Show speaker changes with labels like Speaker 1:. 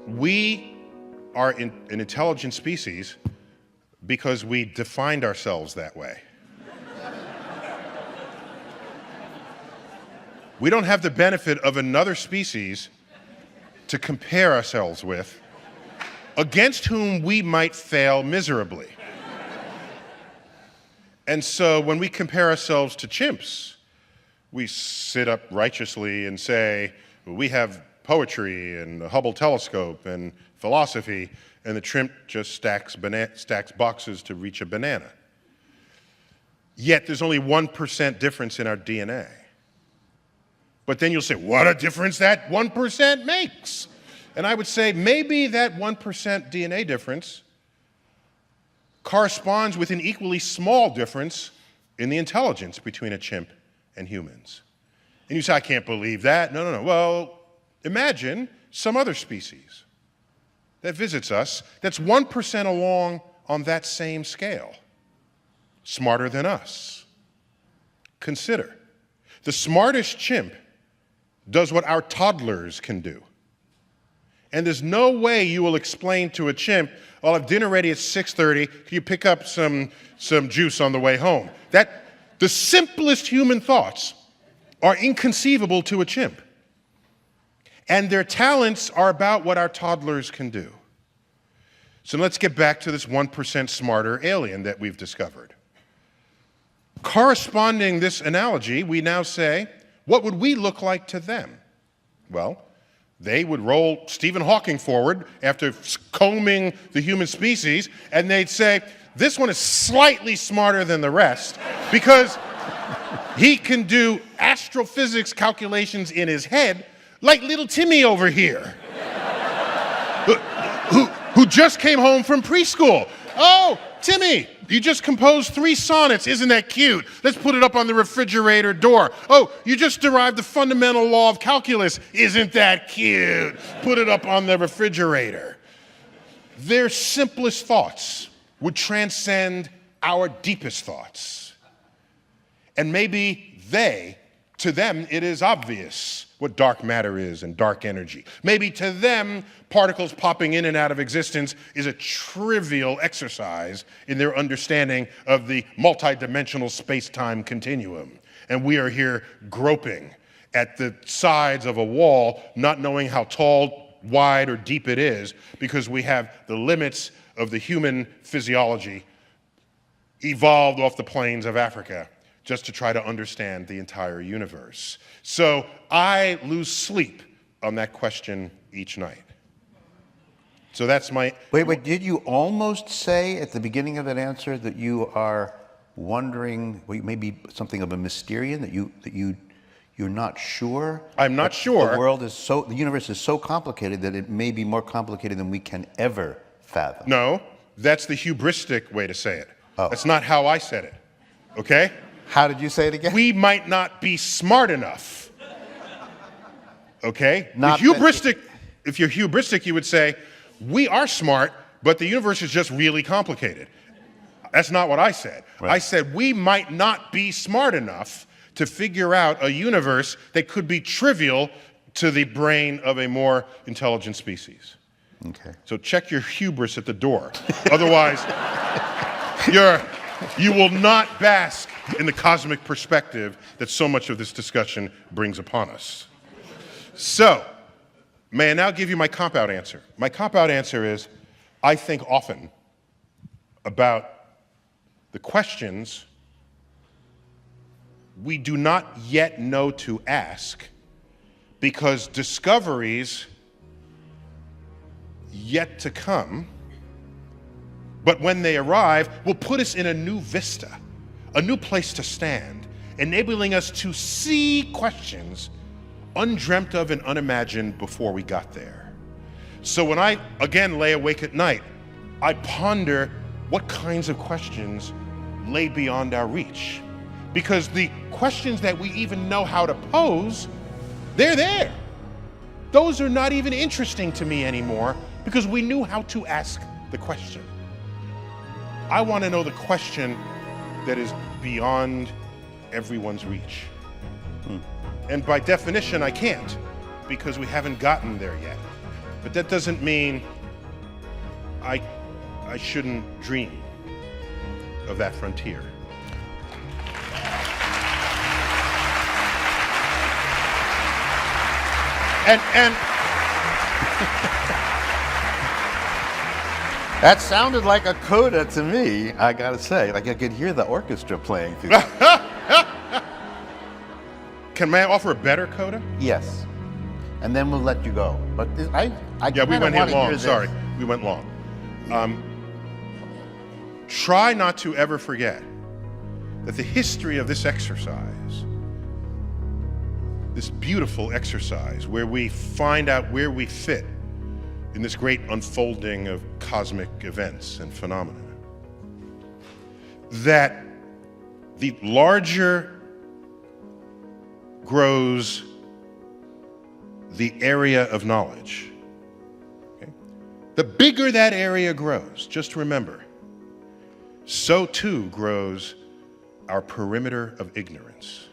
Speaker 1: We are an intelligent species because we defined ourselves that way. We don't have the benefit of another species to compare ourselves with, against whom we might fail miserably. And so when we compare ourselves to chimps, we sit up righteously and say, we have poetry and the Hubble telescope and philosophy, and the chimp just stacks boxes to reach a banana. Yet there's only 1% difference in our DNA. But then you'll say, what a difference that 1% makes. And I would say maybe that 1% DNA difference corresponds with an equally small difference in the intelligence between a chimp and humans. And you say, I can't believe that. No. Well, imagine some other species that visits us that's 1% along on that same scale, smarter than us. Consider, the smartest chimp does what our toddlers can do. And there's no way you will explain to a chimp, I'll have dinner ready at 6:30, can you pick up some juice on the way home? The simplest human thoughts are inconceivable to a chimp. And their talents are about what our toddlers can do. So let's get back to this 1% smarter alien that we've discovered. Corresponding this analogy, we now say, what would we look like to them? Well, they would roll Stephen Hawking forward after combing the human species, and they'd say, this one is slightly smarter than the rest because he can do astrophysics calculations in his head like little Timmy over here, who just came home from preschool. Oh, Timmy, you just composed 3 sonnets. Isn't that cute? Let's put it up on the refrigerator door. Oh, you just derived the fundamental law of calculus. Isn't that cute? Put it up on the refrigerator. Their simplest thoughts would transcend our deepest thoughts. And maybe to them, it is obvious what dark matter is and dark energy. Maybe to them, particles popping in and out of existence is a trivial exercise in their understanding of the multidimensional space-time continuum. And we are here groping at the sides of a wall, not knowing how tall, wide, or deep it is, because we have the limits of the human physiology evolved off the plains of Africa just to try to understand the entire universe. So I lose sleep on that question each night. So that's my...
Speaker 2: Wait, did you almost say at the beginning of that answer that you are wondering, maybe something of a Mysterian, that you're not sure?
Speaker 1: I'm not sure.
Speaker 2: The universe is so complicated that it may be more complicated than we can ever fathom.
Speaker 1: No, that's the hubristic way to say it. Oh. That's not how I said it, okay?
Speaker 2: How did you say it again?
Speaker 1: We might not be smart enough. Okay? If you're hubristic, you would say, we are smart, but the universe is just really complicated. That's not what I said. Right. I said we might not be smart enough to figure out a universe that could be trivial to the brain of a more intelligent species.
Speaker 2: Okay.
Speaker 1: So check your hubris at the door. Otherwise, you will not bask in the cosmic perspective that so much of this discussion brings upon us. So, may I now give you my cop-out answer? My cop-out answer is, I think often about the questions we do not yet know to ask because discoveries yet to come, but when they arrive, will put us in a new vista, a new place to stand, enabling us to see questions undreamt of and unimagined before we got there. So when I, again, lay awake at night, I ponder what kinds of questions lay beyond our reach. Because the questions that we even know how to pose, they're there. Those are not even interesting to me anymore because we knew how to ask the question. I want to know the question that is beyond everyone's reach. And by definition, I can't, because we haven't gotten there yet. But that doesn't mean I shouldn't dream of that frontier. And
Speaker 2: That sounded like a coda to me, I gotta say. Like I could hear the orchestra playing through.
Speaker 1: may I offer a better coda?
Speaker 2: Yes. And then we'll let you go. But I
Speaker 1: Yeah, we
Speaker 2: kinda
Speaker 1: went here
Speaker 2: wanna
Speaker 1: long.
Speaker 2: hear this.
Speaker 1: Sorry, we went long. Try not to ever forget that the history of this exercise, this beautiful exercise where we find out where we fit in this great unfolding of cosmic events and phenomena, that the larger grows the area of knowledge. Okay? The bigger that area grows, just remember, so too grows our perimeter of ignorance.